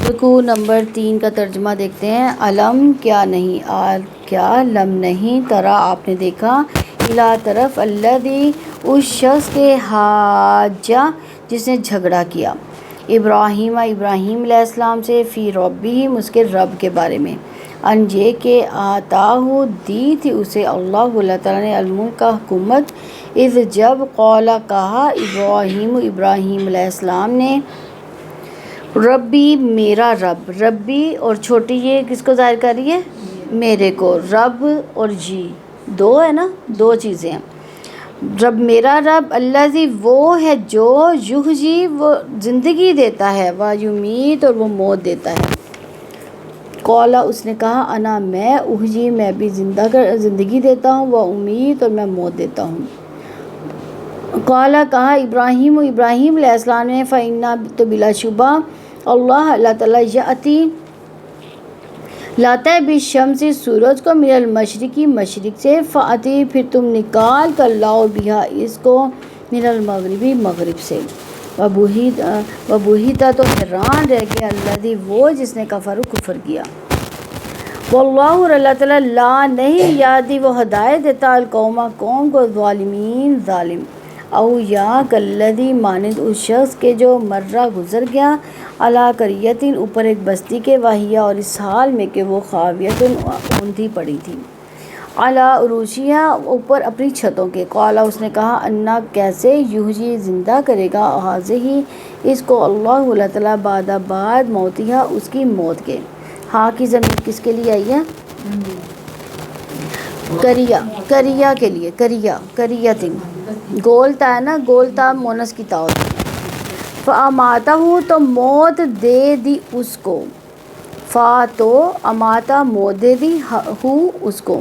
رکوع نمبر 3 کا ترجمہ دیکھتے ہیں۔ علم کیا نہیں، کیا لم نہیں، ترا آپ نے دیکھا، الا طرف، الذی اس شخص کے، حاجہ جس نے جھگڑا کیا، ابراہیم علیہ السلام سے، فی ربہ اس کے رب کے بارے میں، ان یہ کہ آتاہ دی تھی اسے اللہ تعالیٰ نے، الملک حکومت، اذ جب، قال کہا، ابراہیم علیہ السلام نے، ربی میرا رب، ربی اور چھوٹی یہ کس کو ظاہر کر رہی ہے؟ میرے کو، رب اور جی دو ہے نا، دو چیزیں ہیں۔ رب میرا رب، الذی وہ ہے جو، یحیی وہ زندگی دیتا ہے، و یمیت اور وہ موت دیتا ہے۔ قال اس نے کہا، انا میں، احیی میں بھی زندگی دیتا ہوں، و امیت اور میں موت دیتا ہوں۔ قال کہا ابراہیم علیہ السلام نے، فإن تو بلا شبہ، اللہ تعالیٰ، یأتی لاتا ہے، بالشمس سورج کو، من المشرقی مشرق سے، فأتی پھر تم نکال کر لاؤ، بہا اس کو، من المغربی مغرب سے، وبہتا تو حیران رہ گیا، الذی وہ جس نے کفر کیا، واللہ اور اللہ تعالیٰ، لا نہیں، یہدی وہ ہدایت دیتا، القوم قوم کو، ظالمین ظالم، او یا کالذی مانند اس شخص کے جو، مرہ گزر گیا، علی قریۃ اوپر ایک بستی کے، وہی اور اس حال میں کہ وہ، خاویۃ اوندھی پڑی تھی، علی عروشہا اوپر اپنی چھتوں کے، قال اس نے کہا، انا کیسے، یحیی زندہ کرے گا، ہذہ اس کو، اللہ تعالیٰ، بعد موتہا اس کی موت کے۔ ہاں کی ضمیر کس کے لیے آئی ہے؟ کریہ کے لیے، کریتن، گول تا ہے نا، گول تا مونس کی تا ہوتی ہے۔ فاماتہ تو موت دے دی اس کو، تو اماتہ موت دے دی، اس کو،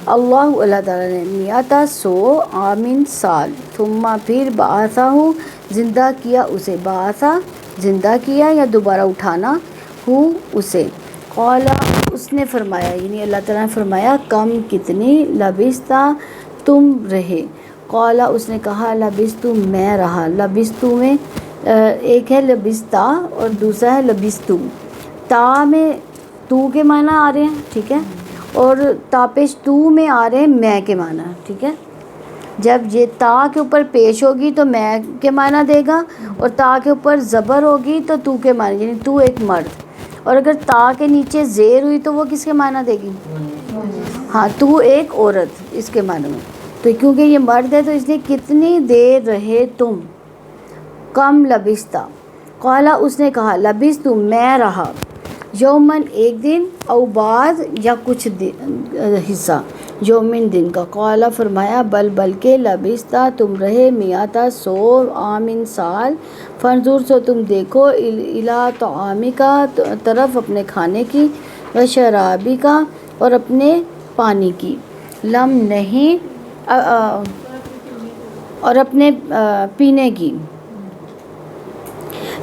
اللہ تعالیٰ نے، میاتہ 100 عامن سال، ثم پھر بعثہ زندہ کیا اسے، بعثہ زندہ کیا یا دوبارہ اٹھانا، اسے، قال اس نے فرمایا، یعنی اللہ تعالیٰ نے فرمایا، کم کتنی، لبثت تم رہے، قال اس نے کہا، لبثت میں رہا، لبثت میں ایک ہے لبثتا اور دوسرا ہے لبثتو، تا میں تو کے معنی آ رہے ہیں، ٹھیک ہے، اور تاپش تو میں آ رہے ہیں میں کے معنی، ٹھیک ہے۔ جب یہ تا کے اوپر پیش ہوگی تو میں کے معنی دے گا، اور تا کے اوپر زبر ہوگی تو کے معنی، یعنی تو ایک مرد، اور اگر تا کے نیچے زیر ہوئی تو وہ کس کے معنی دے گی؟ ہاں، تو ایک عورت، اس کے معنی میں، تو کیونکہ یہ مرد ہے تو اس نے، کتنی دیر رہے تم، کم لبثتا، قال اس نے کہا، لبثت میں رہا، یومن ایک دن، او بعض یا کچھ حصہ، یومن دن کا، قال فرمایا، بلکہ لبثتا تم رہے، میاتہ 100 عامن سال، فانظر سو تم دیکھو، الی طعامکا طرف اپنے کھانے کی، و شرابکا اور اپنے پانی کی، لم نہیں اور اپنے پینے کی،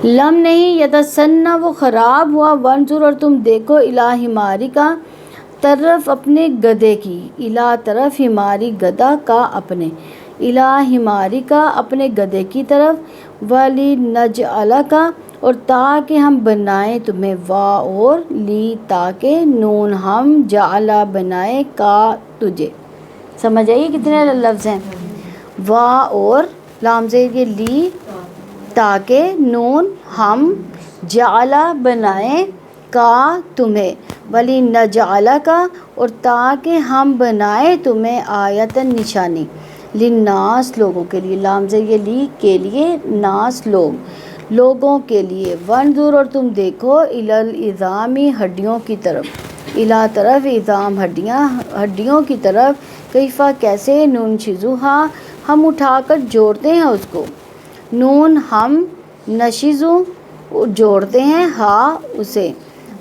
لم نہیں، یتسنہ وہ خراب ہوا، وانظر اور تم دیکھو، الی حمارکا طرف اپنے گدھے کی، الی طرف حماری گدھا کا اپنے، الی حمارکا اپنے گدھے کی طرف، ولنجعلک اور تاکہ ہم بنائیں تمہیں، وا اور لی تاکہ، نون ہم، جعل بنائے، کا تجھے، سمجھ آئیے کتنے لفظ ہیں، وا اور لام زیر یہ لی تاکہ، نون ہم، جعل بنائے، کا تمہیں، ولنجعلک اور تاکہ ہم بنائے تمہیں، آیتاً نشانی، للناس لوگوں کے لیے، لام زیر یہ لی کے لیے، ناس لوگوں کے لیے، وانظر اور تم دیکھو، الی العظام ہڈیوں کی طرف، الی طرف عظام ہڈیوں کی طرف، کیفا کیسے، ننشزھا ہم اٹھا کر جوڑتے ہیں اس کو، نون ہم، نشزو جوڑتے ہیں، ہا اسے،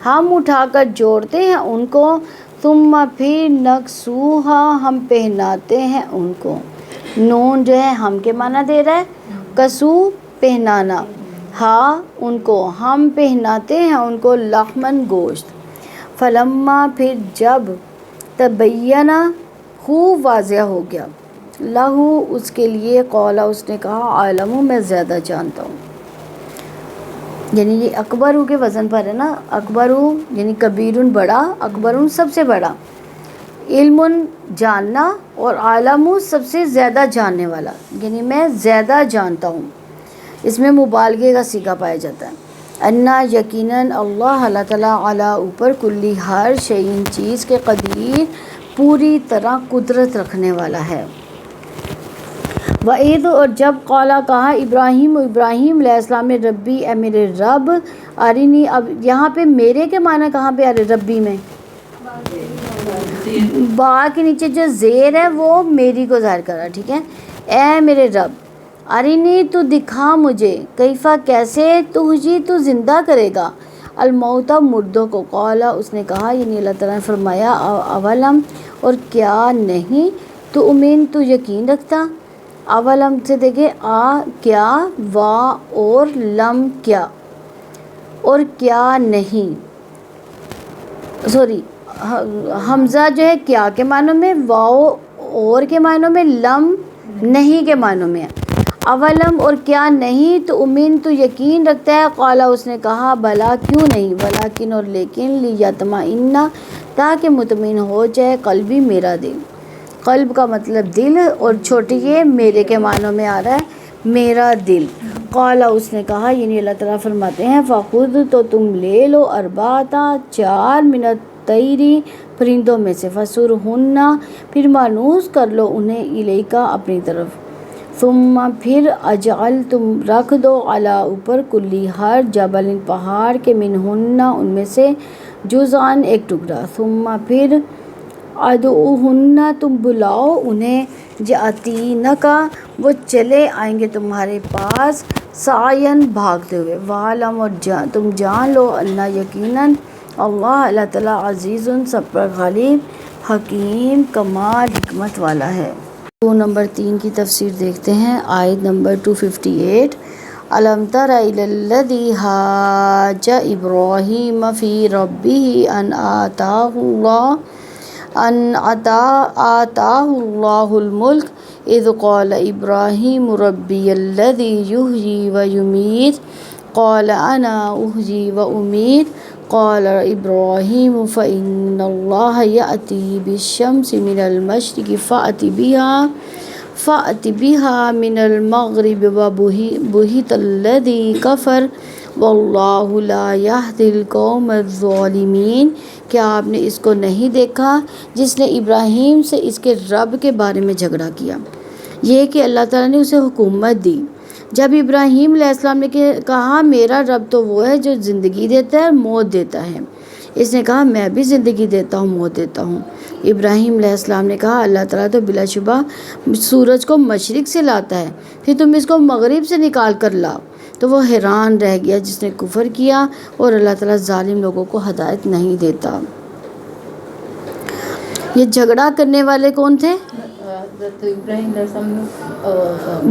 ہم اٹھا کر جوڑتے ہیں ان کو، ثم پھر نکسوہا ہم پہناتے ہیں ان کو، نون جو ہے ہم کے معنی دے رہا ہے، کسو پہنانا، ہا ان کو، ہم پہناتے ہیں ان کو، لحمن گوشت، فلما پھر جب، تبینہ خوب واضح ہو گیا، لہو اس کے لیے، قال اس نے کہا، عالم میں زیادہ جانتا ہوں، یعنی یہ اکبر کے وزن پر ہے نا، اکبر یعنی کبیر بڑا، اکبر سب سے بڑا، علم جاننا، اور عالم سب سے زیادہ جاننے والا، یعنی میں زیادہ جانتا ہوں، اس میں مبالغے کا صیغہ پایا جاتا ہے۔ انا یقیناً اللہ تعالیٰ علی اوپر کلی ہر شیء چیز کے قدیر پوری طرح قدرت رکھنے والا ہے۔ وَإِذْ اور جب قالا کہا ابراہیم علیہ السلام نے ربی اے میرے رب، ارینی، اب یہاں پہ میرے کے معنی کہاں پہ آ رہے؟ ربی میں با کے نیچے جو زیر ہے وہ میری کو ظاہر کر رہا ہے، ٹھیک ہے، اے میرے رب، ارینی تو دکھا مجھے، کیفا کیسے، تحیی تو زندہ کرے گا، الموتى مردوں کو، قالا اس نے کہا، یعنی اللہ تعالیٰ نے فرمایا، اولم اور کیا نہیں، تو امین تو یقین رکھتا، اولم سے دیکھیں آ کیا، وا اور لم کیا، اور کیا نہیں، سوری حمزہ جو ہے کیا کے معنوں میں، واو اور کے معنوں میں، لم نہیں کے معنوں میں ہے۔ اولم اور کیا نہیں، تو امین تو یقین رکھتا ہے، قالا اس نے کہا، بلا کیوں نہیں، ولیکن اور لیکن، لیطمئن تاکہ مطمئن ہو جائے، قلبی میرا دل، قلب کا مطلب دل، اور چھوٹی یہ میرے کے معنوں میں آ رہا ہے میرا دل۔ قالا اس نے کہا، یعنی اللہ تعالیٰ فرماتے ہیں، فخذ تو تم لے لو، اربعۃ 4 من الطیر پرندوں میں سے، فصرہن پھر مانوس کر لو انہیں، الیکا اپنی طرف، ثم پھر اجعل تم رکھ دو، علی اوپر، کلی ہر جبل پہاڑ کے، منہن ان میں سے، جزءاً ایک ٹکڑا، ثم پھر ادعوہن تم بلاؤ انہیں، یاتینکا وہ چلے آئیں گے تمہارے پاس، سعین بھاگتے ہوئے، وعلم اور تم جان لو، اللہ یقیناً اللہ تعالیٰ عزیز سب پر غالب، حکیم کمال حکمت والا ہے۔ نمبر 3 کی تفسیر دیکھتے ہیں، آیت نمبر 258، الم تر الی الذی حاج ابراہیم فی ربہ ان آتاہ اللہ الملک اذ قال ابراہیم ربی الذی یحیی و یمیت قال انا احیی و امیت قال ابراہیم فإن اللہ یأتی بالشمس من المشرق فأت بها من المغرب وبہت الذی کفر واللہ لا یہدی القوم الظالمین۔ کیا آپ نے اس کو نہیں دیکھا جس نے ابراہیم سے اس کے رب کے بارے میں جھگڑا کیا، یہ کہ اللہ تعالیٰ نے اسے حکومت دی۔ جب ابراہیم علیہ السلام نے کہا میرا رب تو وہ ہے جو زندگی دیتا ہے اور موت دیتا ہے، اس نے کہا میں بھی زندگی دیتا ہوں، موت دیتا ہوں۔ ابراہیم علیہ السلام نے کہا اللہ تعالیٰ تو بلا شبہ سورج کو مشرق سے لاتا ہے، پھر تم اس کو مغرب سے نکال کر لاؤ۔ تو وہ حیران رہ گیا جس نے کفر کیا، اور اللہ تعالیٰ ظالم لوگوں کو ہدایت نہیں دیتا۔ یہ جھگڑا کرنے والے کون تھے؟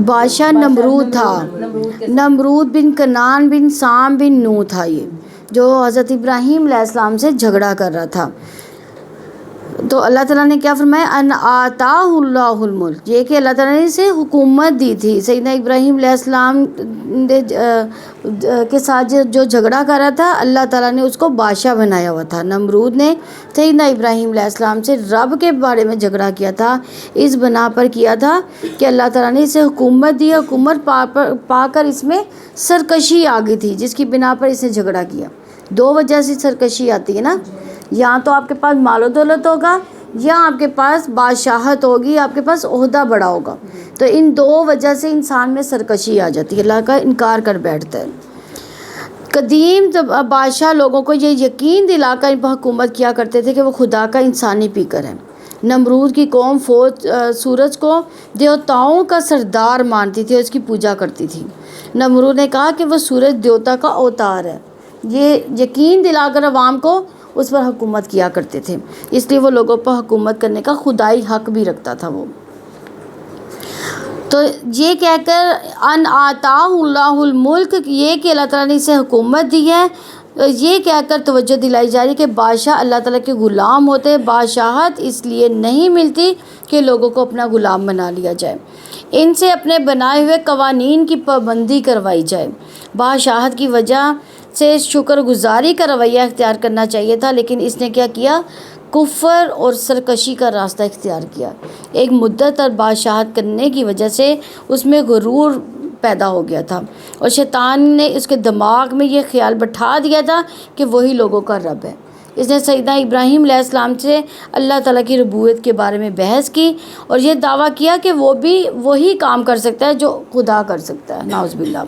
بادشاہ نمرود تھا، نمرود بن کنعان بن سام بن نوح تھا، یہ جو حضرت ابراہیم علیہ السلام سے جھگڑا کر رہا تھا۔ تو اللہ تعالیٰ نے کیا فرمایا، ان آتاہ اللہ الملک، یہ کہ اللہ تعالیٰ نے اسے حکومت دی تھی۔ سیدنا ابراہیم علیہ السلام کے ساتھ جو جھگڑا کر رہا تھا، اللہ تعالیٰ نے اس کو بادشاہ بنایا ہوا تھا۔ نمرود نے سیدنا ابراہیم علیہ السلام سے رب کے بارے میں جھگڑا کیا تھا، اس بنا پر کیا تھا کہ اللہ تعالیٰ نے اسے حکومت دی، حکومت پا کر اس میں سرکشی آ گئی تھی، جس کی بنا پر اسے جھگڑا کیا۔ 2 وجہ سے سرکشی آتی ہے نا، یا تو آپ کے پاس مال و دولت ہوگا، یا آپ کے پاس بادشاہت ہوگی، آپ کے پاس عہدہ بڑا ہوگا، تو ان 2 وجہ سے انسان میں سرکشی آ جاتی ہے، اللہ کا انکار کر بیٹھتا ہے۔ قدیم بادشاہ لوگوں کو یہ یقین دلا کر ان پر حکومت کیا کرتے تھے کہ وہ خدا کا انسانی پیکر ہے۔ نمرود کی قوم سورج کو دیوتاؤں کا سردار مانتی تھی اور اس کی پوجا کرتی تھی۔ نمرود نے کہا کہ وہ سورج دیوتا کا اوتار ہے، یہ یقین دلا کر عوام کو اس پر حکومت کیا کرتے تھے، اس لیے وہ لوگوں پر حکومت کرنے کا خدائی حق بھی رکھتا تھا وہ۔ تو یہ کہہ کر ان آتاہ اللہ الملک، یہ کہ اللہ تعالیٰ نے اسے حکومت دی ہے، یہ کہہ کر توجہ دلائی جا رہی کہ بادشاہ اللہ تعالیٰ کے غلام ہوتے ہیں، بادشاہت اس لیے نہیں ملتی کہ لوگوں کو اپنا غلام بنا لیا جائے، ان سے اپنے بنائے ہوئے قوانین کی پابندی کروائی جائے۔ بادشاہت کی وجہ سے شکر گزاری کا رویہ اختیار کرنا چاہیے تھا، لیکن اس نے کیا کیا؟ کفر اور سرکشی کا راستہ اختیار کیا۔ ایک مدت تک بادشاہت کرنے کی وجہ سے اس میں غرور پیدا ہو گیا تھا، اور شیطان نے اس کے دماغ میں یہ خیال بٹھا دیا تھا کہ وہی لوگوں کا رب ہے۔ اس نے سیدنا ابراہیم علیہ السلام سے اللہ تعالیٰ کی ربوبیت کے بارے میں بحث کی اور یہ دعویٰ کیا کہ وہ بھی وہی کام کر سکتا ہے جو خدا کر سکتا ہے، نعوذ باللہ۔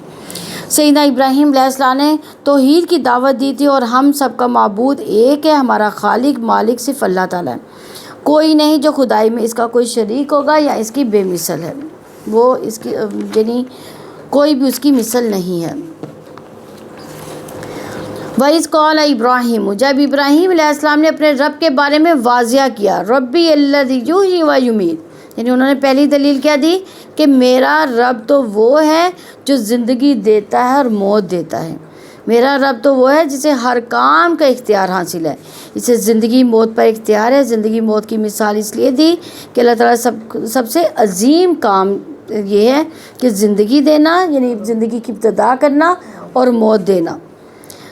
سیدنا ابراہیم علیہ السلام نے توحید کی دعوت دی تھی، اور ہم سب کا معبود ایک ہے، ہمارا خالق مالک صرف اللہ تعالیٰ ہے، کوئی نہیں جو خدائی میں اس کا کوئی شریک ہوگا یا اس کی بے مثل ہے، وہ اس کی یعنی کوئی بھی اس کی مثل نہیں ہے۔ وَإِذْ قَالَ ابراہیم، جب ابراہیم علیہ السلام نے اپنے رب کے بارے میں واضح کیا، ربی الذی یحیی و یمیت، یعنی انہوں نے پہلی دلیل کیا دی کہ میرا رب تو وہ ہے جو زندگی دیتا ہے اور موت دیتا ہے، میرا رب تو وہ ہے جسے ہر کام کا اختیار حاصل ہے، اسے زندگی موت پر اختیار ہے۔ زندگی موت کی مثال اس لیے دی کہ اللہ تعالیٰ سب سے عظیم کام یہ ہے کہ زندگی دینا، یعنی زندگی کی ابتدا کرنا، اور موت دینا،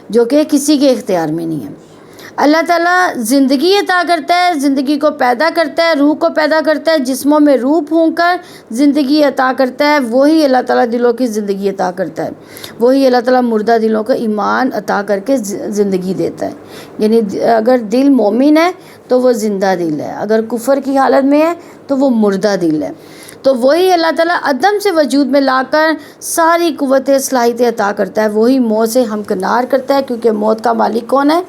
جو کہ کسی کے اختیار میں نہیں ہے۔ اللہ تعالیٰ زندگی عطا کرتا ہے، زندگی کو پیدا کرتا ہے، روح کو پیدا کرتا ہے، جسموں میں روح پھونک کر زندگی عطا کرتا ہے، وہی اللہ تعالیٰ دلوں کی زندگی عطا کرتا ہے، وہی اللہ تعالیٰ مردہ دلوں کو ایمان عطا کر کے زندگی دیتا ہے۔ یعنی اگر دل مومن ہے تو وہ زندہ دل ہے، اگر کفر کی حالت میں ہے تو وہ مردہ دل ہے۔ تو وہی اللہ تعالیٰ عدم سے وجود میں لا کر ساری قوت صلاحیت عطا کرتا ہے، وہی موت سے ہمکنار کرتا ہے، کیونکہ موت کا مالک کون ہے؟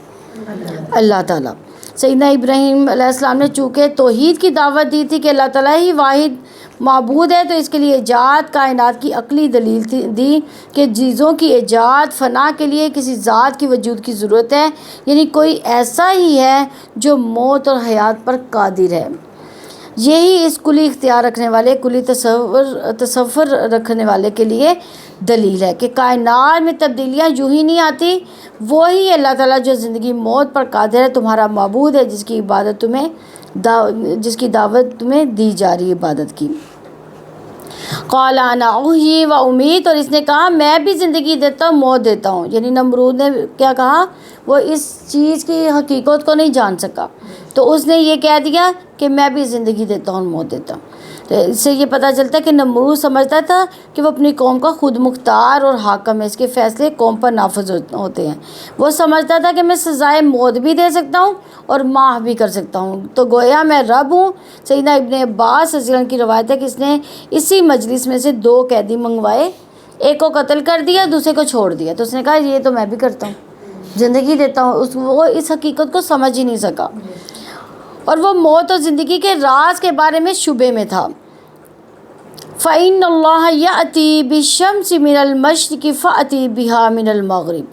اللہ تعالیٰ۔ سیدنا ابراہیم علیہ السلام نے چونکہ توحید کی دعوت دی تھی کہ اللہ تعالیٰ ہی واحد معبود ہے، تو اس کے لیے ایجاد کائنات کی عقلی دلیل دی کہ چیزوں کی ایجاد فنا کے لیے کسی ذات کی وجود کی ضرورت ہے، یعنی کوئی ایسا ہی ہے جو موت اور حیات پر قادر ہے۔ یہی اس کلی اختیار رکھنے والے، کلی تصور رکھنے والے کے لیے دلیل ہے کہ کائنات میں تبدیلیاں یوں ہی نہیں آتی، وہی اللہ تعالیٰ جو زندگی موت پر قادر ہے تمہارا معبود ہے، جس کی دعوت تمہیں دی جا رہی ہے عبادت کی۔ قال انا احیی و امیت، اور اس نے کہا میں بھی زندگی دیتا ہوں موت دیتا ہوں، یعنی نمرود نے کیا کہا؟ وہ اس چیز کی حقیقت کو نہیں جان سکا، تو اس نے یہ کہہ دیا کہ میں بھی زندگی دیتا ہوں موت دیتا ہوں۔ تو اس سے یہ پتہ چلتا ہے کہ نمرود سمجھتا تھا کہ وہ اپنی قوم کا خود مختار اور حاکم ہے، اس کے فیصلے قوم پر نافذ ہوتے ہیں۔ وہ سمجھتا تھا کہ میں سزائے موت بھی دے سکتا ہوں اور معاف بھی کر سکتا ہوں، تو گویا میں رب ہوں۔ سیدنا ابن عباس رضی اللہ عنہ کی روایت ہے کہ اس نے اسی مجلس میں سے 2 قیدی منگوائے، ایک کو قتل کر دیا، دوسرے کو چھوڑ دیا، تو اس نے کہا یہ تو میں بھی کرتا ہوں، زندگی دیتا ہوں۔ وہ اس حقیقت کو سمجھ ہی نہیں سکا، اور وہ موت اور زندگی کے راز کے بارے میں شبے میں تھا۔ فَإِنَّ اللَّهَ يَأْتِي بِالشَّمْسِ مِنَ الْمَشْرِقِ فَأْتِي بِهَا مِنَ الْمَغْرِبِ،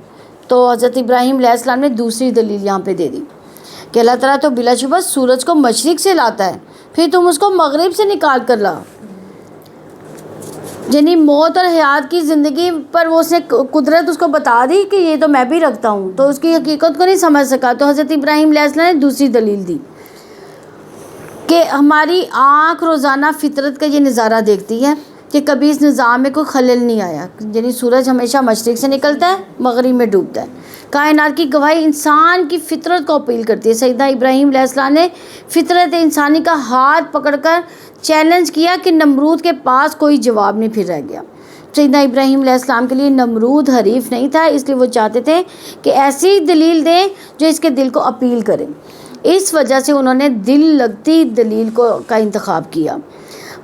تو حضرت ابراہیم علیہ السلام نے دوسری دلیل یہاں پہ دے دی کہ اللہ تعالیٰ تو بلا شبہ سورج کو مشرق سے لاتا ہے، پھر تم اس کو مغرب سے نکال کر لا، یعنی موت اور حیات کی زندگی پر وہ اس نے قدرت اس کو بتا دی کہ یہ تو میں بھی رکھتا ہوں، تو اس کی حقیقت کو نہیں سمجھ سکا۔ تو حضرت ابراہیم علیہ السلام نے دوسری دلیل دی کہ ہماری آنکھ روزانہ فطرت کا یہ نظارہ دیکھتی ہے کہ کبھی اس نظام میں کوئی خلل نہیں آیا، یعنی سورج ہمیشہ مشرق سے نکلتا ہے، مغرب میں ڈوبتا ہے۔ کائنات کی گواہی انسان کی فطرت کو اپیل کرتی ہے۔ سیدنا ابراہیم علیہ السلام نے فطرت انسانی کا ہاتھ پکڑ کر چیلنج کیا کہ نمرود کے پاس کوئی جواب نہیں پھر رہ گیا۔ سیدنا ابراہیم علیہ السلام کے لیے نمرود حریف نہیں تھا، اس لیے وہ چاہتے تھے کہ ایسی دلیل دیں جو اس کے دل کو اپیل کرے۔ اس وجہ سے انہوں نے دل لگتی دلیل کا انتخاب کیا۔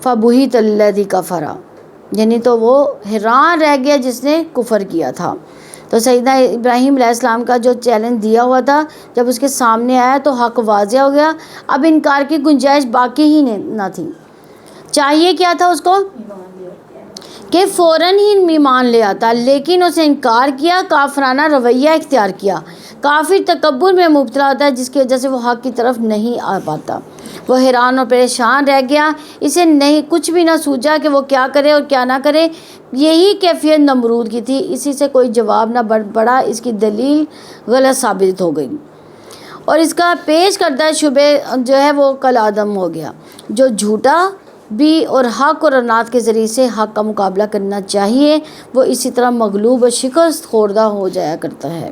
فَبُہِتَ الَّذِي كَفَرَ، یعنی تو وہ حیران رہ گیا جس نے کفر کیا تھا۔ تو سیدنا ابراہیم علیہ السلام کا جو چیلنج دیا ہوا تھا جب اس کے سامنے آیا تو حق واضح ہو گیا، اب انکار کی گنجائش باقی ہی نہ تھی۔ چاہیے کیا تھا اس کو کہ فوراً ہی ایمان لے آتا، لیکن اسے انکار کیا، کافرانہ رویہ اختیار کیا، کافر تکبر میں مبتلا ہوتا ہے جس کی وجہ سے وہ حق کی طرف نہیں آ پاتا۔ وہ حیران اور پریشان رہ گیا، اسے نہیں کچھ بھی نہ سوچا کہ وہ کیا کرے اور کیا نہ کرے۔ یہی کیفیت نمرود کی تھی، اسی سے کوئی جواب نہ پڑا، اس کی دلیل غلط ثابت ہو گئی اور اس کا پیش کردہ شبہ جو ہے وہ کل عدم ہو گیا۔ جو جھوٹا بھی اور حق اور انات کے ذریعے سے حق کا مقابلہ کرنا چاہیے، وہ اسی طرح مغلوب اور شکست خوردہ ہو جایا کرتا ہے۔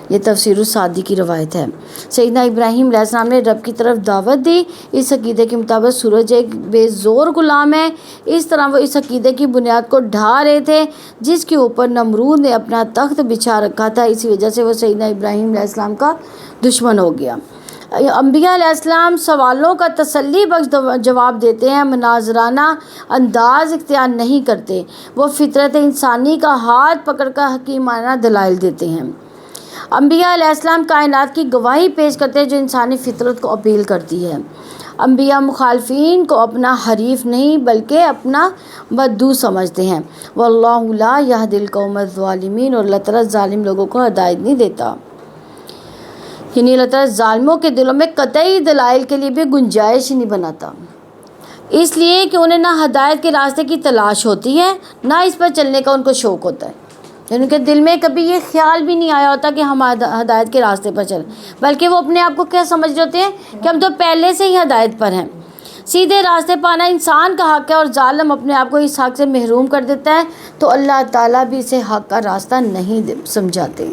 یہ تفسیر السعدی کی روایت ہے۔ سیدنا ابراہیم علیہ السلام نے رب کی طرف دعوت دی۔ اس عقیدے کے مطابق سورج ایک بے زور غلام ہے۔ اس طرح وہ اس عقیدے کی بنیاد کو ڈھا رہے تھے جس کے اوپر نمرود نے اپنا تخت بچھا رکھا تھا، اسی وجہ سے وہ سیدنا ابراہیم علیہ السلام کا دشمن ہو گیا۔ انبیاء علیہ السلام سوالوں کا تسلی بخش جواب دیتے ہیں، مناظرانہ انداز اختیار نہیں کرتے، وہ فطرت انسانی کا ہاتھ پکڑ کر حکیمانہ دلائل دیتے ہیں۔ انبیاء علیہ السلام کائنات کی گواہی پیش کرتے ہیں جو انسانی فطرت کو اپیل کرتی ہے۔ انبیاء مخالفین کو اپنا حریف نہیں بلکہ اپنا مدعو سمجھتے ہیں۔ واللہ لا یہدی القوم الظالمین، اور اللہ تعالیٰ ظالم لوگوں کو ہدایت نہیں دیتا، یعنی اللہ تعالیٰ ظالموں کے دلوں میں قطعی دلائل کے لیے بھی گنجائش ہی نہیں بناتا، اس لیے کہ انہیں نہ ہدایت کے راستے کی تلاش ہوتی ہے نہ اس پر چلنے کا ان کو شوق ہوتا ہے، یعنی ان کے دل میں کبھی یہ خیال بھی نہیں آیا ہوتا کہ ہم ہدایت کے راستے پر چلیں، بلکہ وہ اپنے آپ کو کیا سمجھ رہے ہوتے ہیں کہ ہم تو پہلے سے ہی ہدایت پر ہیں۔ سیدھے راستے پانا انسان کا حق ہے اور ظالم اپنے آپ کو اس حق سے محروم کر دیتا ہے تو اللہ تعالیٰ بھی اسے حق کا راستہ نہیں سمجھاتے۔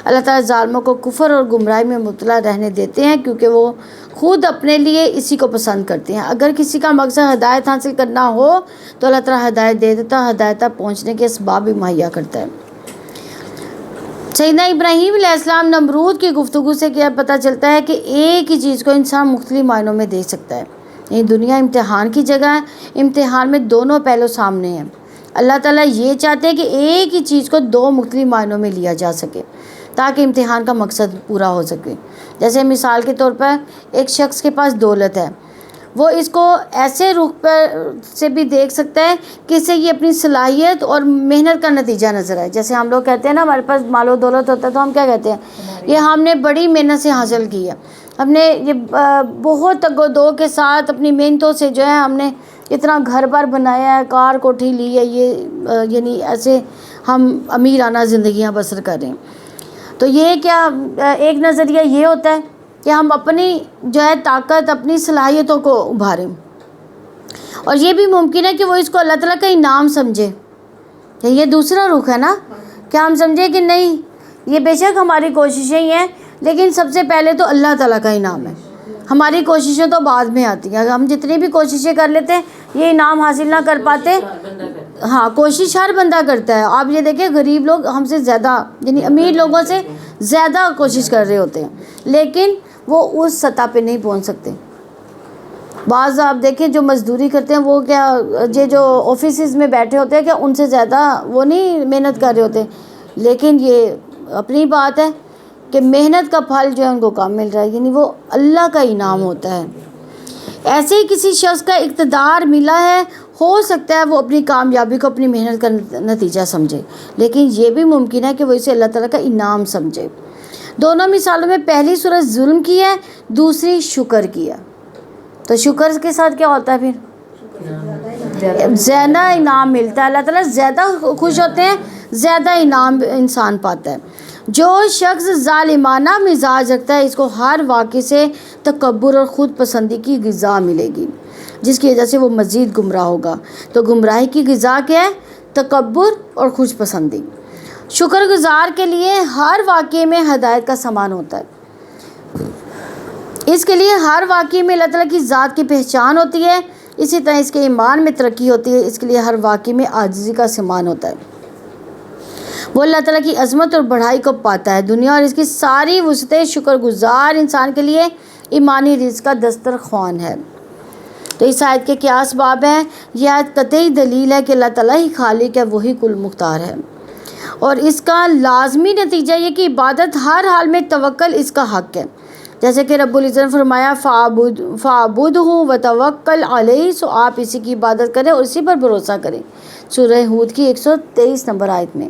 اللہ تعالیٰ ظالموں کو کفر اور گمراہی میں مبتلا رہنے دیتے ہیں کیونکہ وہ خود اپنے لیے اسی کو پسند کرتے ہیں۔ اگر کسی کا مقصد ہدایت حاصل کرنا ہو تو اللہ تعالیٰ ہدایت دے دیتا، ہدایت تک پہنچنے کے اسباب بھی مہیا کرتا ہے۔ سیدنا ابراہیم علیہ السلام نمرود کی گفتگو سے کیا پتہ چلتا ہے کہ ایک ہی چیز کو انسان مختلف معنوں میں دیکھ سکتا ہے۔ یہ دنیا امتحان کی جگہ ہے، امتحان میں دونوں پہلو سامنے ہیں۔ اللہ تعالیٰ یہ چاہتے ہیں کہ ایک ہی چیز کو دو مختلف معنوں میں لیا جا سکے تاکہ امتحان کا مقصد پورا ہو سکے۔ جیسے مثال کے طور پر ایک شخص کے پاس دولت ہے، وہ اس کو ایسے رخ پر سے بھی دیکھ سکتا ہے کہ اسے یہ اپنی صلاحیت اور محنت کا نتیجہ نظر آئے۔ جیسے ہم لوگ کہتے ہیں نا ہمارے پاس مال و دولت ہوتا ہے تو ہم کیا کہتے ہیں، یہ ہم نے بڑی محنت سے حاصل کی ہے، ہم نے یہ بہت تگ و دو کے ساتھ اپنی محنتوں سے جو ہے ہم نے اتنا گھر بار بنایا ہے، کار کوٹھی لی ہے، یہ یعنی ایسے ہم امیرانہ زندگیاں بسر کر رہے ہیں۔ تو یہ کیا ایک نظریہ یہ ہوتا ہے کہ ہم اپنی جو ہے طاقت، اپنی صلاحیتوں کو ابھاریں، اور یہ بھی ممکن ہے کہ وہ اس کو اللہ تعالیٰ کا انعام سمجھے۔ یہ دوسرا رخ ہے نا کہ ہم سمجھے کہ نہیں، یہ بے شک ہماری کوششیں ہی ہیں لیکن سب سے پہلے تو اللہ تعالیٰ کا انعام ہے، ہماری کوششیں تو بعد میں آتی ہیں۔ ہم جتنی بھی کوششیں کر لیتے ہیں یہ انعام حاصل نہ کر پاتے۔ ہاں، کوشش ہر بندہ کرتا ہے۔ آپ یہ دیکھیں غریب لوگ ہم سے زیادہ یعنی امیر لوگوں سے زیادہ کوشش کر رہے ہوتے ہیں لیکن وہ اس سطح پہ نہیں پہنچ سکتے۔ بعض آپ دیکھیں جو مزدوری کرتے ہیں وہ کیا یہ جو آفیسز میں بیٹھے ہوتے ہیں کیا ان سے زیادہ وہ نہیں محنت کر رہے ہوتے، لیکن یہ اپنی بات ہے کہ محنت کا پھل جو ہے ان کو کم مل رہا ہے، یعنی وہ اللہ کا انعام ہوتا ہے۔ ایسے ہی کسی شخص کا اقتدار ملا ہے، ہو سکتا ہے وہ اپنی کامیابی کو اپنی محنت کا نتیجہ سمجھے، لیکن یہ بھی ممکن ہے کہ وہ اسے اللہ تعالیٰ کا انعام سمجھے۔ دونوں مثالوں میں پہلی صورت ظلم کی ہے، دوسری شکر کی ہے۔ تو شکر کے ساتھ کیا ہوتا ہے پھر زیادہ انعام ملتا ہے، اللہ تعالیٰ زیادہ خوش ہوتے ہیں، زیادہ انعام انسان پاتا ہے۔ جو شخص ظالمانہ مزاج رکھتا ہے اس کو ہر واقعے سے تکبر اور خود پسندی کی غذا ملے گی جس کی وجہ سے وہ مزید گمراہ ہوگا۔ تو گمراہی کی غذا کیا ہے؟ تکبر اور خوش پسندی۔ شکر گزار کے لیے ہر واقعے میں ہدایت کا سامان ہوتا ہے، اس کے لیے ہر واقعے میں اللہ تعالیٰ کی ذات کی پہچان ہوتی ہے، اسی طرح اس کے ایمان میں ترقی ہوتی ہے، اس کے لیے ہر واقعے میں عاجزی کا سامان ہوتا ہے۔ وہ اللہ تعالیٰ کی عظمت اور بڑائی کو پاتا ہے۔ دنیا اور اس کی ساری وسعتیں شکر گزار انسان کے لیے ایمانی رزق کا دسترخوان ہے۔ تو اس آیت کے کیا اسباب ہیں؟ یہ آیت قطعی دلیل ہے کہ اللہ تعالیٰ ہی خالق ہے، وہی کل مختار ہے، اور اس کا لازمی نتیجہ یہ کہ عبادت ہر حال میں توکل اس کا حق ہے۔ جیسے کہ رب العزت نے فرمایا فَاعْبُدْهُ وَتَوَكَّلْ عَلَيْهِ، سو آپ اسی کی عبادت کریں اور اسی پر بھروسہ کریں۔ سورہ ہود کی 123 نمبر آیت میں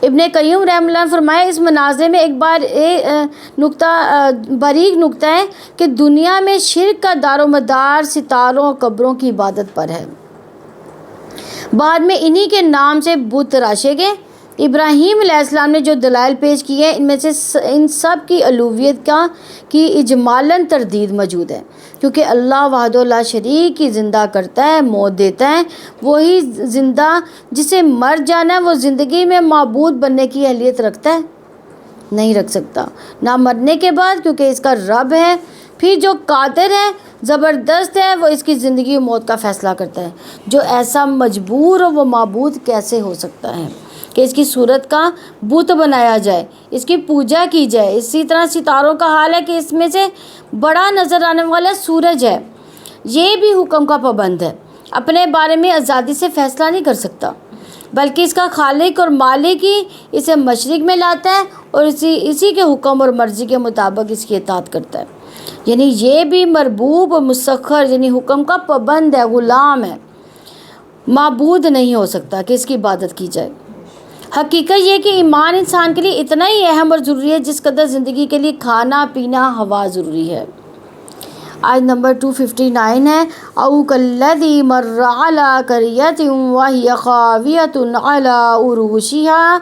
ابن قیم رحمہ اللہ نے فرمایا اس مناظرے میں باریک نکتہ ہے کہ دنیا میں شرک کا دار و مدار ستاروں اور قبروں کی عبادت پر ہے۔ بعد میں انہی کے نام سے بت تراشے گئے۔ ابراہیم علیہ السلام نے جو دلائل پیش کیے ہیں ان میں سے ان سب کی الوہیت کی اجمالاً تردید موجود ہے، کیونکہ اللہ وحدہ لا شریک کی زندہ کرتا ہے، موت دیتا ہے۔ وہی زندہ جسے مر جانا ہے وہ زندگی میں معبود بننے کی اہلیت رکھتا ہے؟ نہیں رکھ سکتا، نہ مرنے کے بعد، کیونکہ اس کا رب ہے۔ پھر جو قادر ہے، زبردست ہے، وہ اس کی زندگی و موت کا فیصلہ کرتا ہے۔ جو ایسا مجبور ہو وہ معبود کیسے ہو سکتا ہے کہ اس کی صورت کا بت بنایا جائے، اس کی پوجا کی جائے؟ اسی طرح ستاروں کا حال ہے کہ اس میں سے بڑا نظر آنے والا سورج ہے، یہ بھی حکم کا پابند ہے، اپنے بارے میں آزادی سے فیصلہ نہیں کر سکتا، بلکہ اس کا خالق اور مالک ہی اسے مشرق میں لاتا ہے اور اسی کے حکم اور مرضی کے مطابق اس کی اطاعت کرتا ہے۔ یعنی یہ بھی مربوب و مسخر، یعنی حکم کا پابند ہے، غلام ہے، معبود نہیں ہو سکتا کہ اس کی عبادت کی جائے۔ حقیقت یہ کہ ایمان انسان کے لیے اتنا ہی اہم اور ضروری ہے جس قدر زندگی کے لیے کھانا پینا ہوا ضروری ہے۔ آیت نمبر 259 ہے او کالذی مر علی قریۃ وہی خاویۃ علی عروشها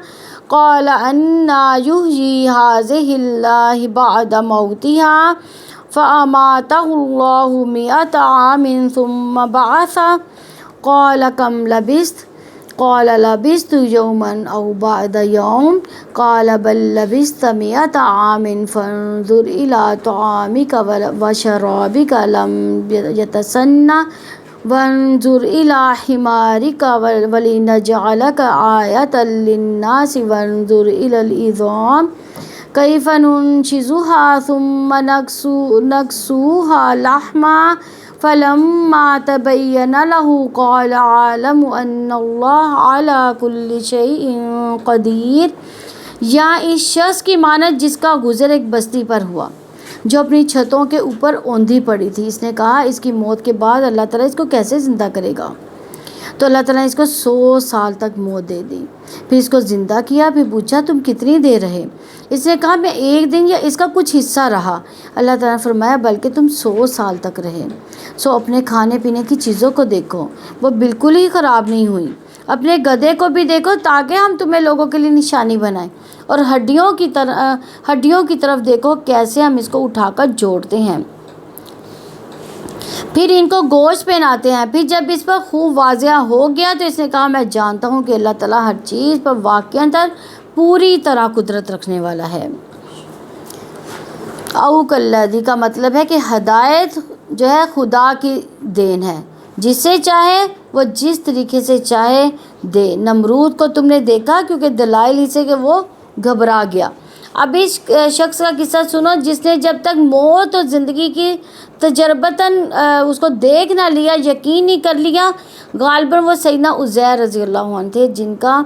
قال انا یحیی هذہ اللہ بعد موتها فاماتہ اللہ 100 عام ثم بعثہ قال کم لبثت قال لبثت یوما او بعد یوم قال بل لبثت 100 عام فانظر الى طعامك وشرابك لم يتسنى وانظر الى حمارك ولنجعلك آیة للناس وانظر الى العظام کیف ننشزها ثم نکسوها لحما فلما تبین له قال اعلم ان اللہ علی کل شیء قدیر۔ یا اس شخص کی مانند جس کا گزر ایک بستی پر ہوا جو اپنی چھتوں کے اوپر اوندھی پڑی تھی، اس نے کہا اس کی موت کے بعد اللہ تعالیٰ اس کو کیسے زندہ کرے گا؟ تو اللہ تعالیٰ نے اس کو 100 سال تک موت دے دی، پھر اس کو زندہ کیا، پھر پوچھا تم کتنی دیر رہے؟ اس نے کہا میں 1 دن یا اس کا کچھ حصہ رہا۔ اللہ تعالیٰ نے فرمایا بلکہ تم 100 سال تک رہے۔ سو اپنے کھانے پینے کی چیزوں کو دیکھو، وہ بالکل ہی خراب نہیں ہوئی۔ اپنے گدھے کو بھی دیکھو تاکہ ہم تمہیں لوگوں کے لیے نشانی بنائیں، اور ہڈیوں کی طرف دیکھو کیسے ہم اس کو اٹھا کر جوڑتے ہیں، پھر ان کو گوشت پہناتے ہیں۔ پھر جب اس پر خوب واضح ہو گیا تو اس نے کہا میں جانتا ہوں کہ اللہ تعالیٰ ہر چیز پر واقعاً پوری طرح قدرت رکھنے والا ہے۔ او کالذی کا مطلب ہے کہ ہدایت جو ہے خدا کی دین ہے، جس سے چاہے وہ جس طریقے سے چاہے دے۔ نمرود کو تم نے دیکھا کیونکہ دلائل ہی سے کہ وہ گھبرا گیا۔ اب اس شخص کا قصہ سنو جس نے جب تک موت اور زندگی کی تجربتاً اس کو دیکھ نہ لیا، یقین نہیں کر لیا۔ غالباً وہ سیدنا عزیر رضی اللہ عنہ تھے جن کا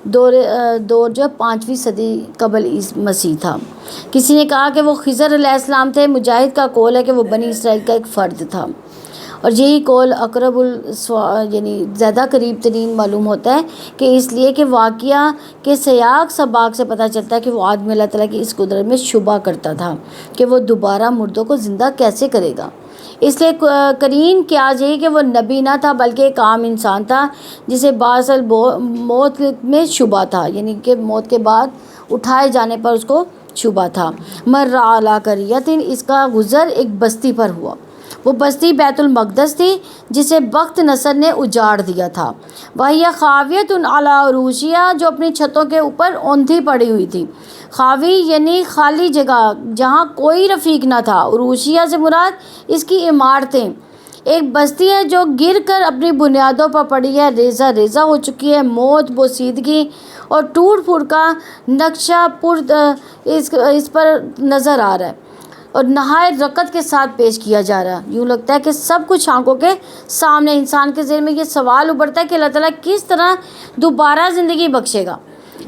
دور جو 5ویں صدی قبل مسیح تھا۔ کسی نے کہا کہ وہ خضر علیہ السلام تھے۔ مجاہد کا قول ہے کہ وہ بنی اسرائیل کا ایک فرد تھا، اور یہی قول اقرب یعنی زیادہ قریب ترین معلوم ہوتا ہے کہ اس لیے کہ واقعہ کے سیاق سباق سے پتہ چلتا ہے کہ وہ آدمی اللہ تعالیٰ کی اس قدرت میں شبہ کرتا تھا کہ وہ دوبارہ مردوں کو زندہ کیسے کرے گا۔ اس لیے قرین کیا یہی کہ وہ نبی نہ تھا بلکہ ایک عام انسان تھا جسے بعض موت میں شبہ تھا، یعنی کہ موت کے بعد اٹھائے جانے پر اس کو شبہ تھا۔ مر علی قریۃ، اس کا گزر ایک بستی پر ہوا۔ وہ بستی بیت المقدس تھی جسے بخت نصر نے اجاڑ دیا تھا۔ وہی خاویۃ علی عروشها، جو اپنی چھتوں کے اوپر اوندھی پڑی ہوئی تھی۔ خاوی یعنی خالی جگہ جہاں کوئی رفیق نہ تھا۔ عروشها سے مراد اس کی عمارتیں۔ ایک بستی ہے جو گر کر اپنی بنیادوں پر پڑی ہے، ریزہ ریزہ ہو چکی ہے۔ موت، بوسیدگی اور ٹوٹ پھوٹ کا نقشہ اس پر نظر آ رہا ہے اور نہایت رقت کے ساتھ پیش کیا جا رہا ہے۔ یوں لگتا ہے کہ سب کچھ آنکھوں کے سامنے۔ انسان کے ذہن میں یہ سوال ابھرتا ہے کہ اللہ تعالیٰ کس طرح دوبارہ زندگی بخشے گا۔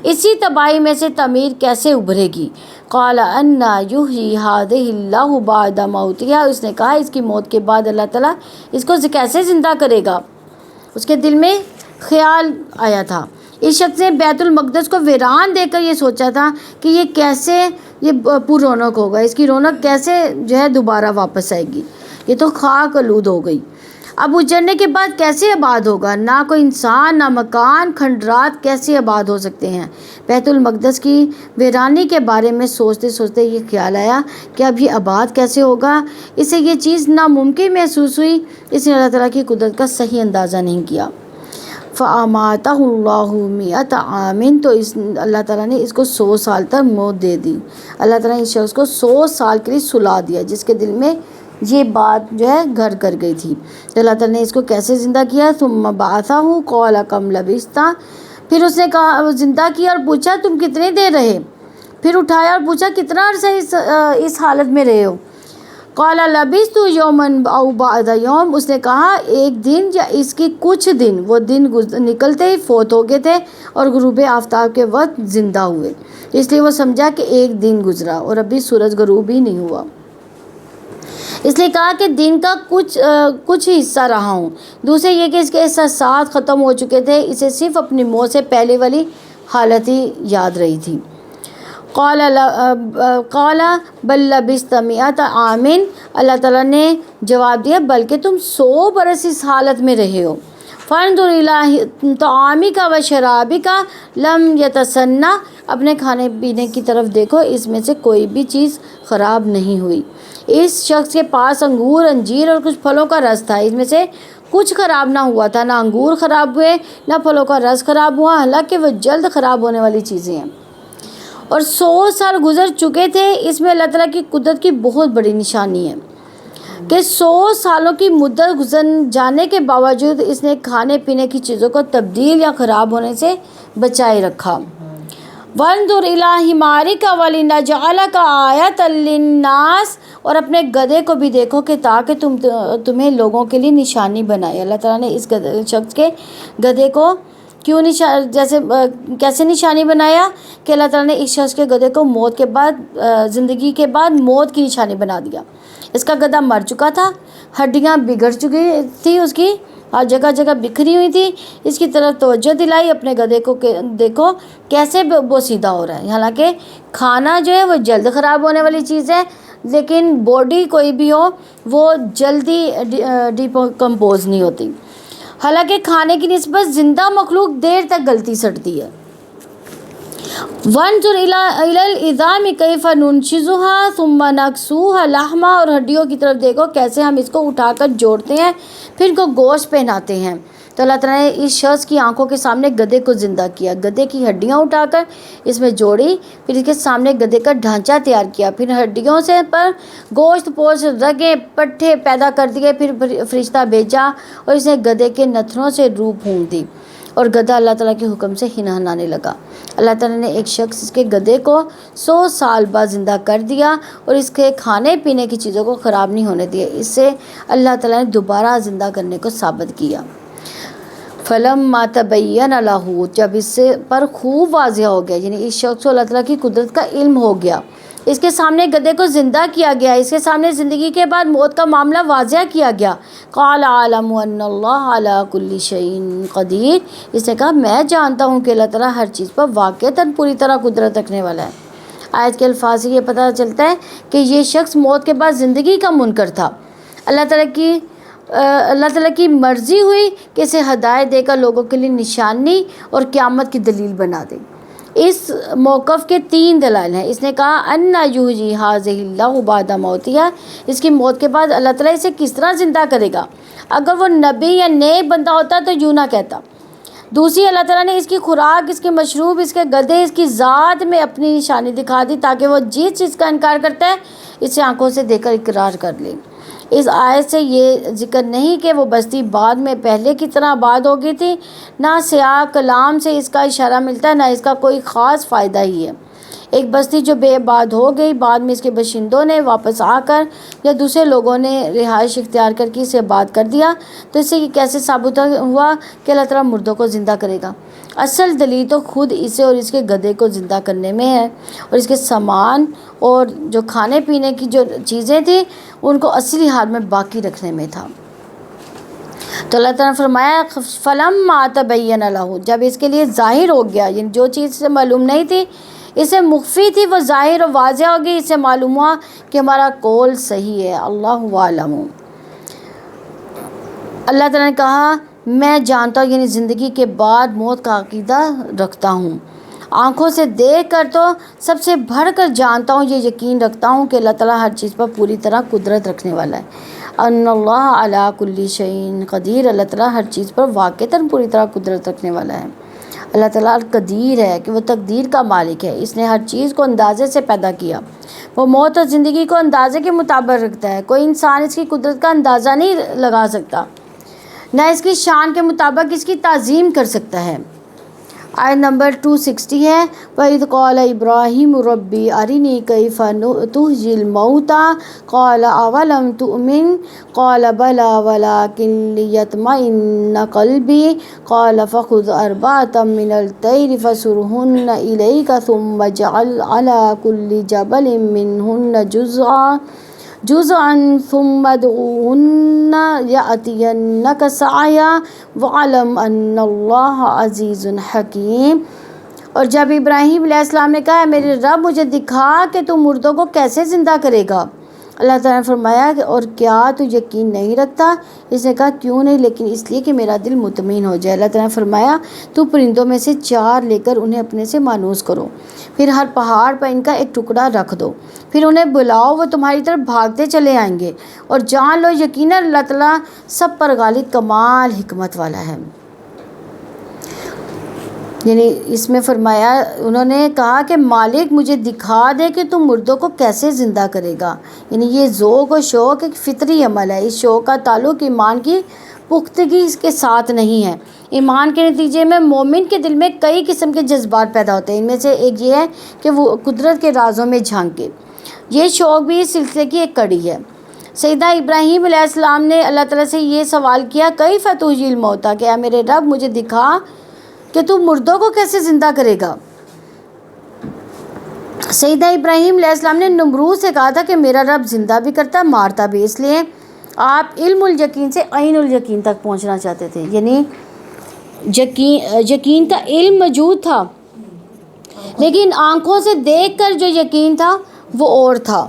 اسی تباہی میں سے تعمیر کیسے ابھرے گی؟ قال انا یحیی هذه اللہ بعد موتها، اس نے کہا اس کی موت کے بعد اللہ تعالیٰ اس کو کیسے زندہ کرے گا؟ اس کے دل میں خیال آیا تھا۔ اس شخص نے بیت المقدس کو ویران دے کر یہ سوچا تھا کہ یہ کیسے یہ پر رونق ہوگا، اس کی رونق کیسے جو ہے دوبارہ واپس آئے گی، یہ تو خاک آلود ہو گئی، اب اجڑنے کے بعد کیسے آباد ہوگا؟ نہ کوئی انسان، نہ مکان، کھنڈرات کیسے آباد ہو سکتے ہیں؟ بیت المقدس کی ویرانی کے بارے میں سوچتے سوچتے یہ خیال آیا کہ اب یہ آباد کیسے ہوگا؟ اسے یہ چیز ناممکن محسوس ہوئی۔ اس نے اللہ تعالیٰ کی قدرت کا صحیح اندازہ نہیں کیا۔ فَأَمَاتَهُ اللَّهُ مِئَةَ عَامٍ، تو اللہ تعالیٰ نے اس کو 100 سال تک موت دے دی۔ اللہ تعالیٰ نے اس شخص کو 100 سال کے لیے سلا دیا، جس کے دل میں یہ بات جو ہے گھر کر گئی تھی۔ تو اللہ تعالیٰ نے اس کو کیسے زندہ کیا؟ ثُمَّ بَعَثَهُ قَالَ كَمْ لَبِثْتَ، پھر اس نے کہا زندہ کیا اور پوچھا تم کتنے دیر رہے؟ پھر اٹھایا اور پوچھا کتنا عرصہ اس حالت میں رہے ہو؟ قال لبثت یوما او بعد یوم، اس نے کہا ایک دن یا اس کی کچھ دن، وہ دن نکلتے ہی فوت ہو گئے تھے اور غروب آفتاب کے وقت زندہ ہوئے، اس لیے وہ سمجھا کہ ایک دن گزرا اور ابھی سورج غروب ہی نہیں ہوا۔ اس لیے کہا کہ دن کا کچھ حصہ رہا ہوں۔ دوسرے یہ کہ اس کے احساسات ختم ہو چکے تھے، اسے صرف اپنی موت سے پہلے والی حالت ہی یاد رہی تھی۔ قال بل لبثت مئۃ عام، اللہ تعالیٰ نے جواب دیا بلکہ تم 100 برس اس حالت میں رہے ہو۔ فانظر الی طعامک و شرابک لم یتسنہ، اپنے کھانے پینے کی طرف دیکھو، اس میں سے کوئی بھی چیز خراب نہیں ہوئی۔ اس شخص کے پاس انگور، انجیر اور کچھ پھلوں کا رس تھا، اس میں سے کچھ خراب نہ ہوا تھا، نہ انگور خراب ہوئے نہ پھلوں کا رس خراب ہوا، حالانکہ وہ جلد خراب ہونے والی چیزیں ہیں۔ اور 100 سال گزر چکے تھے، اس میں اللہ تعالیٰ کی قدرت کی بہت بڑی نشانی ہے کہ 100 سالوں کی مدت گزر جانے کے باوجود اس نے کھانے پینے کی چیزوں کو تبدیل یا خراب ہونے سے بچائے رکھا۔ وانظر الی حمارک ولنجعلک آیۃ للناس، اور اپنے گدھے کو بھی دیکھو کہ تاکہ تمہیں لوگوں کے لیے نشانی بنائے۔ اللہ تعالیٰ نے اس شخص کے گدھے کو کیسے نشانی بنایا کہ اللہ تعالیٰ نے اس شخص کے گدھے کو موت کے بعد، زندگی کے بعد موت کی نشانی بنا دیا۔ اس کا گدھا مر چکا تھا، ہڈیاں بگڑ چکی تھی، اس کی ہر جگہ جگہ بکھری ہوئی تھی، اس کی طرف توجہ دلائی، اپنے گدھے کو دیکھو کیسے وہ سیدھا ہو رہا ہے۔ حالانکہ کھانا جو ہے وہ جلد خراب ہونے والی چیز ہے، لیکن باڈی کوئی بھی ہو وہ جلدی ڈیکمپوز نہیں ہوتی، حالانکہ کھانے کی نسبت زندہ مخلوق دیر تک گلتی سڑتی ہے۔ وانظر الی العظام کیف ننشزها ثم نکسوها لحما، اور ہڈیوں کی طرف دیکھو کیسے ہم اس کو اٹھا کر جوڑتے ہیں پھر ان کو گوشت پہناتے ہیں۔ تو اللہ تعالیٰ نے اس شخص کی آنکھوں کے سامنے گدھے کو زندہ کیا، گدھے کی ہڈیاں اٹھا کر اس میں جوڑی، پھر اس کے سامنے گدھے کا ڈھانچہ تیار کیا، پھر ہڈیوں سے پر گوشت پوش رگیں پٹھے پیدا کر دیے، پھر فرشتہ بھیجا اور اس نے گدھے کے نتھنوں سے روح پھونک دی اور گدھا اللہ تعالیٰ کے حکم سے ہنہنانے لگا۔ اللہ تعالیٰ نے ایک شخص اس کے گدھے کو 100 سال بعد زندہ کر دیا اور اس کے کھانے پینے کی چیزوں کو خراب نہیں ہونے دیا، اس سے اللہ تعالیٰ نے دوبارہ زندہ کرنے کو ثابت کیا۔ فلما تبین لہ، جب اس سے پر خوب واضح ہو گیا، یعنی اس شخص کو اللہ تعالیٰ کی قدرت کا علم ہو گیا، اس کے سامنے گدھے کو زندہ کیا گیا، اس کے سامنے زندگی کے بعد موت کا معاملہ واضح کیا گیا۔ قال اعلم ان اللہ علی کل شیء قدیر، اس نے کہا میں جانتا ہوں کہ اللہ تعالیٰ ہر چیز پر واقعتاً پوری طرح قدرت رکھنے والا ہے۔ آیت کے الفاظ سے یہ پتہ چلتا ہے کہ یہ شخص موت کے بعد زندگی کا منکر تھا۔ اللہ تعالیٰ کی مرضی ہوئی کہ اسے ہدایت دے کر لوگوں کے لیے نشانی اور قیامت کی دلیل بنا دے۔ اس موقف کے 3 دلائل ہیں۔ اس نے کہا انا یحیی ھذہ اللہ بعد موتہا، اس کی موت کے بعد اللہ تعالیٰ اسے کس طرح زندہ کرے گا؟ اگر وہ نبی یا نیک بندہ ہوتا تو یوں نہ کہتا۔ دوسری، اللہ تعالیٰ نے اس کی خوراک، اس کے مشروب، اس کے گدھے، اس کی ذات میں اپنی نشانی دکھا دی تاکہ وہ جس چیز کا انکار کرتا ہے اسے آنکھوں سے دیکھ کر اقرار کر لے۔ اس آیت سے یہ ذکر نہیں کہ وہ بستی بعد میں پہلے کی طرح آباد ہو گئی تھی، نہ سیاق کلام سے اس کا اشارہ ملتا ہے، نہ اس کا کوئی خاص فائدہ ہی ہے۔ ایک بستی جو بے آباد ہو گئی، بعد میں اس کے باشندوں نے واپس آ کر یا دوسرے لوگوں نے رہائش اختیار کر کے اسے آباد کر دیا، تو اس سے یہ کیسے ثابت ہوا کہ اللہ تعالیٰ مردوں کو زندہ کرے گا؟ اصل دلیل تو خود اسے اور اس کے گدھے کو زندہ کرنے میں ہے، اور اس کے سامان اور جو کھانے پینے کی جو چیزیں تھیں ان کو اصلی حال میں باقی رکھنے میں تھا۔ تو اللہ تعالیٰ نے فرمایا فَلَمَّا تَبَيَّنَ لَهُ، جب اس کے لیے ظاہر ہو گیا، یعنی جو چیز سے معلوم نہیں تھی، اسے مخفی تھی، وہ ظاہر و واضح ہو گئی، اسے معلوم ہوا کہ ہمارا قول صحیح ہے۔ اللہ عالم۔ اللہ تعالیٰ نے کہا میں جانتا ہوں، یعنی زندگی کے بعد موت کا عقیدہ رکھتا ہوں، آنکھوں سے دیکھ کر تو سب سے بڑھ کر جانتا ہوں، یہ یقین رکھتا ہوں کہ اللہ تعالیٰ ہر چیز پر پوری طرح قدرت رکھنے والا ہے۔ ان اللہ علی کل شیء قدیر، اللہ تعالیٰ ہر چیز پر واقعتاً پوری طرح قدرت رکھنے والا ہے۔ اللہ تعالیٰ قدیر ہے کہ وہ تقدیر کا مالک ہے، اس نے ہر چیز کو اندازے سے پیدا کیا، وہ موت اور زندگی کو اندازے کے مطابق رکھتا ہے۔ کوئی انسان اس کی قدرت کا اندازہ نہیں لگا سکتا، نہ اس کی شان کے مطابق اس کی تعظیم کر سکتا ہے۔ آیت نمبر 260 ہے وَإِذْ قَالَ إِبْرَاهِيمُ رَبِّ أَرِنِي كَيْفَ تُحْيِي الْمَوْتَى قَالَ أَوَلَمْ تُؤْمِنْ قَالَ بَلَىٰ وَلَٰكِنْ لِيَطْمَئِنَّ قَلْبِي قَالَ فَخُذْ أَرْبَعَةً مِّنَ الطَّيْرِ فَصُرْهُنَّ إِلَيْكَ ثُمَّ اجْعَلْ عَلَىٰ كُلِّ جَبَلٍ مِّنْهُنَّ جزءاً ثم ادعوهن يأتينك سعيا وعلم ان اللہ عزیز حکیم۔ اور جب ابراہیم علیہ السلام نے کہا میرے رب مجھے دکھا کہ تو مردوں کو کیسے زندہ کرے گا، اللہ تعالیٰ نے فرمایا کہ اور کیا تو یقین نہیں رکھتا؟ اس نے کہا کیوں نہیں، لیکن اس لیے کہ میرا دل مطمئن ہو جائے۔ اللہ تعالیٰ نے فرمایا تو پرندوں میں سے 4 لے کر انہیں اپنے سے مانوس کرو، پھر ہر پہاڑ پر ان کا ایک ٹکڑا رکھ دو، پھر انہیں بلاؤ، وہ تمہاری طرف بھاگتے چلے آئیں گے، اور جان لو یقیناً اللہ تعالیٰ سب پر غالب کمال حکمت والا ہے۔ یعنی اس میں فرمایا انہوں نے کہا کہ مالک مجھے دکھا دے کہ تم مردوں کو کیسے زندہ کرے گا۔ یعنی یہ ذوق و شوق ایک فطری عمل ہے، اس شوق کا تعلق ایمان کی پختگی اس کے ساتھ نہیں ہے۔ ایمان کے نتیجے میں مومن کے دل میں کئی قسم کے جذبات پیدا ہوتے ہیں، ان میں سے ایک یہ ہے کہ وہ قدرت کے رازوں میں جھانکے، یہ شوق بھی اس سلسلے کی ایک کڑی ہے۔ سیدنا ابراہیم علیہ السلام نے اللہ تعالیٰ سے یہ سوال کیا کیف تحیی الموتیٰ، کہ اے میرے رب مجھے دکھا کہ تو مردوں کو کیسے زندہ کرے گا۔ سیدنا ابراہیم علیہ السلام نے نمرود سے کہا تھا کہ میرا رب زندہ بھی کرتا مارتا بھی، اس لیے آپ علم الیقین سے عین الیقین تک پہنچنا چاہتے تھے، یعنی یقین کا علم موجود تھا، لیکن آنکھوں سے دیکھ کر جو یقین تھا وہ اور تھا،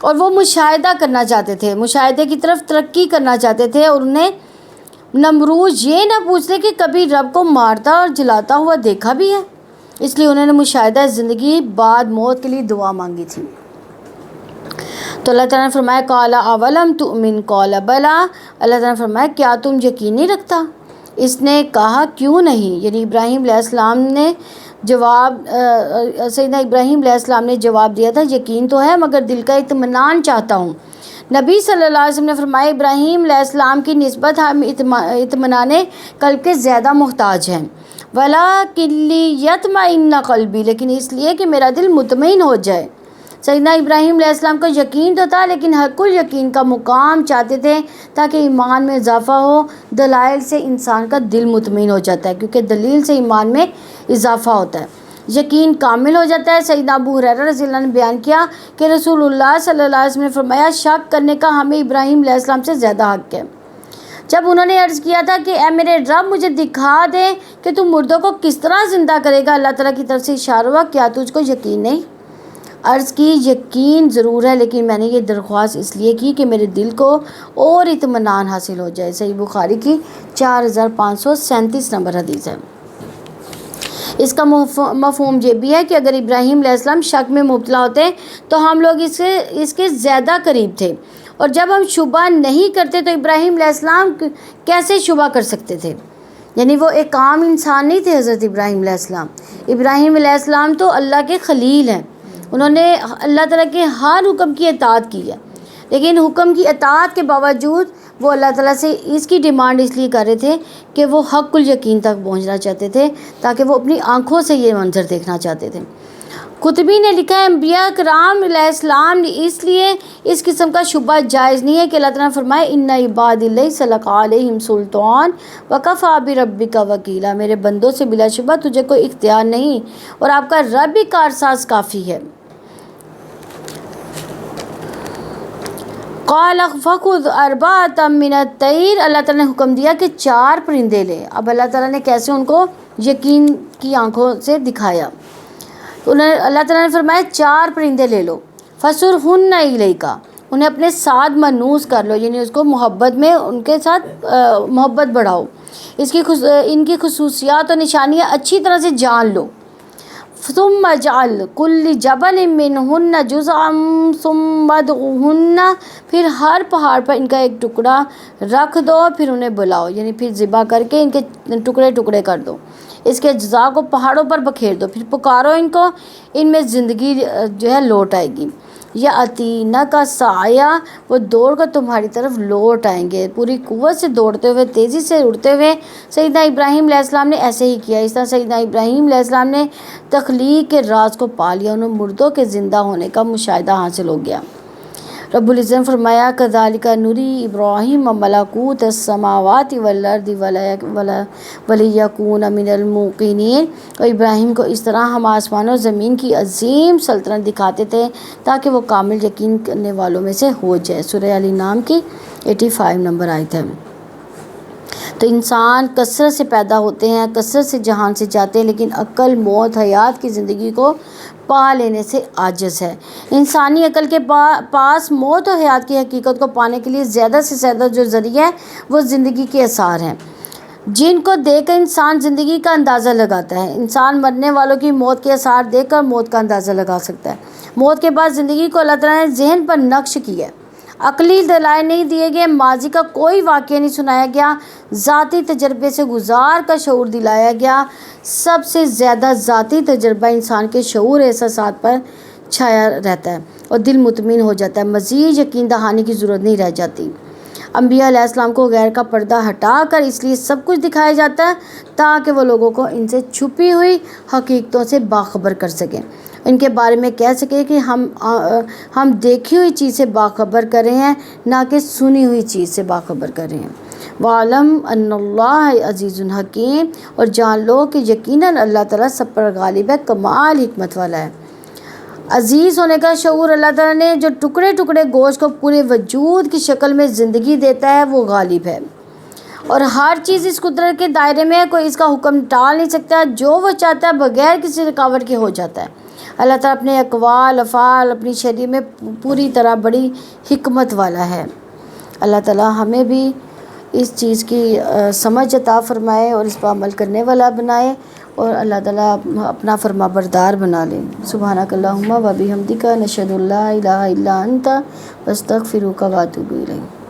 اور وہ مشاہدہ کرنا چاہتے تھے، مشاہدے کی طرف ترقی کرنا چاہتے تھے، اور انہیں نمرود یہ نہ پوچھتے کہ کبھی رب کو مارتا اور جلاتا ہوا دیکھا بھی ہے، اس لیے انہوں نے مشاہدہ زندگی بعد موت کے لیے دعا مانگی تھی۔ تو اللہ تعالیٰ نے فرمایا قال اولم تؤمن قال بلا، اللہ تعالیٰ نے فرمایا کیا تم یقین نہیں رکھتا؟ اس نے کہا کیوں نہیں، یعنی ابراہیم علیہ السلام نے سیدنا ابراہیم علیہ السلام نے جواب دیا تھا یقین تو ہے مگر دل کا اطمینان چاہتا ہوں۔ نبی صلی اللہ علیہ وسلم نے فرمایا ابراہیم علیہ السلام کی نسبت ہم اطمینان قلب کے زیادہ محتاج ہیں، وَلَٰكِن لِيَطْمَئِنَّ قَلْبِي، لیکن اس لیے کہ میرا دل مطمئن ہو جائے۔ سیدنا ابراہیم علیہ السلام کو یقین تو تھا، لیکن حق الیقین کا مقام چاہتے تھے تاکہ ایمان میں اضافہ ہو۔ دلائل سے انسان کا دل مطمئن ہو جاتا ہے، کیونکہ دلیل سے ایمان میں اضافہ ہوتا ہے، یقین کامل ہو جاتا ہے۔ سیدنا ابو ہریرہ رضی اللہ عنہ نے بیان کیا کہ رسول اللہ صلی اللہ علیہ وسلم نے فرمایا شک کرنے کا ہمیں ابراہیم علیہ السلام سے زیادہ حق ہے۔ جب انہوں نے عرض کیا تھا کہ اے میرے رب مجھے دکھا دے کہ تم مردوں کو کس طرح زندہ کرے گا، اللہ تعالیٰ کی طرف سے اشارہ ہوا کیا تجھ کو یقین نہیں؟ عرض کی یقین ضرور ہے، لیکن میں نے یہ درخواست اس لیے کی کہ میرے دل کو اور اطمینان حاصل ہو جائے۔ صحیح بخاری کی 4537 نمبر حدیث ہے۔ اس کا مفہوم یہ بھی ہے کہ اگر ابراہیم علیہ السلام شک میں مبتلا ہوتے تو ہم لوگ اس کے زیادہ قریب تھے، اور جب ہم شبہ نہیں کرتے تو ابراہیم علیہ السلام کیسے شبہ کر سکتے تھے؟ یعنی وہ ایک عام انسان نہیں تھے حضرت ابراہیم علیہ السلام۔ ابراہیم علیہ السلام تو اللہ کے خلیل ہیں، انہوں نے اللہ تعالیٰ کے ہر حکم کی اطاعت کی ہے، لیکن حکم کی اطاعت کے باوجود وہ اللہ تعالیٰ سے اس کی ڈیمانڈ اس لیے کر رہے تھے کہ وہ حق الیقین تک پہنچنا چاہتے تھے، تاکہ وہ اپنی آنکھوں سے یہ منظر دیکھنا چاہتے تھے۔ قطبی نے لکھا ہے انبیاء کرام علیہ السلام نے اس لیے اس قسم کا شبہ جائز نہیں ہے کہ اللہ تعالیٰ نے فرمائے ان عبادی لیس لک علیہم سلطان وکفیٰ بربک وکیلا، میرے بندوں سے بلا شبہ تجھے کوئی اختیار نہیں اور آپ کا رب ہی کارساز کافی ہے۔ قال فخذ اربعۃ من الطیر، اللہ تعالیٰ نے حکم دیا کہ 4 پرندے لے۔ اب اللہ تعالیٰ نے کیسے ان کو یقین کی آنکھوں سے دکھایا، اللہ تعالیٰ نے فرمایا 4 پرندے لے لو، فَصُرْهُنَّ إِلَيْكَ، انہیں اپنے ساتھ منوس کر لو، یعنی اس کو محبت میں ان کے ساتھ محبت بڑھاؤ، ان کی خصوصیات اور نشانیاں اچھی طرح سے جان لو۔ ثم اجعل كل جبل منهن جزءا ثم ادعوهن، پھر ہر پہاڑ پر ان کا ایک ٹکڑا رکھ دو، پھر انہیں بلاؤ، یعنی پھر ذبح کر کے ان کے ٹکڑے ٹکڑے کر دو، اس کے اجزاء کو پہاڑوں پر بکھیر دو، پھر پکارو ان کو، ان میں زندگی جو ہے لوٹ آئے گی۔ یا اتینا کا سایہ، وہ دوڑ کر تمہاری طرف لوٹ آئیں گے، پوری قوت سے دوڑتے ہوئے، تیزی سے اڑتے ہوئے۔ سیدنا ابراہیم علیہ السلام نے ایسے ہی کیا، اس طرح سیدنا ابراہیم علیہ السلام نے تخلیق کے راز کو پا لیا، انہیں مردوں کے زندہ ہونے کا مشاہدہ حاصل ہو گیا۔ رب العزت نے فرمایا کذالک نری ابراہیم ملکوت السماوات والارض ولیکون من الموقنین، اور ابراہیم کو اس طرح ہم آسمان و زمین کی عظیم سلطنت دکھاتے تھے تاکہ وہ کامل یقین کرنے والوں میں سے ہو جائے۔ سورہ الانعام کی 85 نمبر آیت ہے۔ تو انسان کثرت سے پیدا ہوتے ہیں، کثرت سے جہان سے جاتے ہیں، لیکن عقل موت حیات کی زندگی کو پا لینے سے عاجز ہے۔ انسانی عقل کے پاس موت و حیات کی حقیقت کو پانے کے لیے زیادہ سے زیادہ جو ذریعہ ہے وہ زندگی کے آثار ہیں، جن کو دیکھ کر انسان زندگی کا اندازہ لگاتا ہے۔ انسان مرنے والوں کی موت کے آثار دیکھ کر موت کا اندازہ لگا سکتا ہے۔ موت کے بعد زندگی کو اللہ تعالیٰ نے ذہن پر نقش کیا ہے، عقلی دلائل نہیں دیے گئے، ماضی کا کوئی واقعہ نہیں سنایا گیا، ذاتی تجربے سے گزار کا شعور دلایا گیا۔ سب سے زیادہ ذاتی تجربہ انسان کے شعور احساسات پر چھایا رہتا ہے اور دل مطمئن ہو جاتا ہے، مزید یقین دہانی کی ضرورت نہیں رہ جاتی۔ انبیاء علیہ السلام کو غیر کا پردہ ہٹا کر اس لیے سب کچھ دکھایا جاتا ہے تاکہ وہ لوگوں کو ان سے چھپی ہوئی حقیقتوں سے باخبر کر سکیں، ان کے بارے میں کہہ سکیں کہ ہم دیکھی ہوئی چیز سے باخبر کر رہے ہیں، نہ کہ سنی ہوئی چیز سے باخبر کر رہے ہیں۔ وَعَلَمْ أَنَّ اللَّهَ عَزِيزٌ حَكِيمٌ، اور جان لو کہ یقیناً اللہ تعالیٰ سب پر غالب ہے، کمال حکمت والا ہے۔ عزیز ہونے کا شعور اللہ تعالیٰ نے جو ٹکڑے ٹکڑے گوشت کو پورے وجود کی شکل میں زندگی دیتا ہے وہ غالب ہے، اور ہر چیز اس قدرت کے دائرے میں ہے، کوئی اس کا حکم ٹال نہیں سکتا، جو وہ چاہتا ہے بغیر کسی رکاوٹ کے ہو جاتا ہے۔ اللہ تعالیٰ اپنے اقوال افعال اپنی شریعت میں پوری طرح بڑی حکمت والا ہے۔ اللہ تعالیٰ ہمیں بھی اس چیز کی سمجھ عطا فرمائے اور اس پر عمل کرنے والا بنائے، اور اللہ تعالیٰ اپنا فرما بردار بنا لے۔ سبحانک اللہم و بحمدک، نشہد ان لا الہ الا انت، نستغفرک و نتوب الیک۔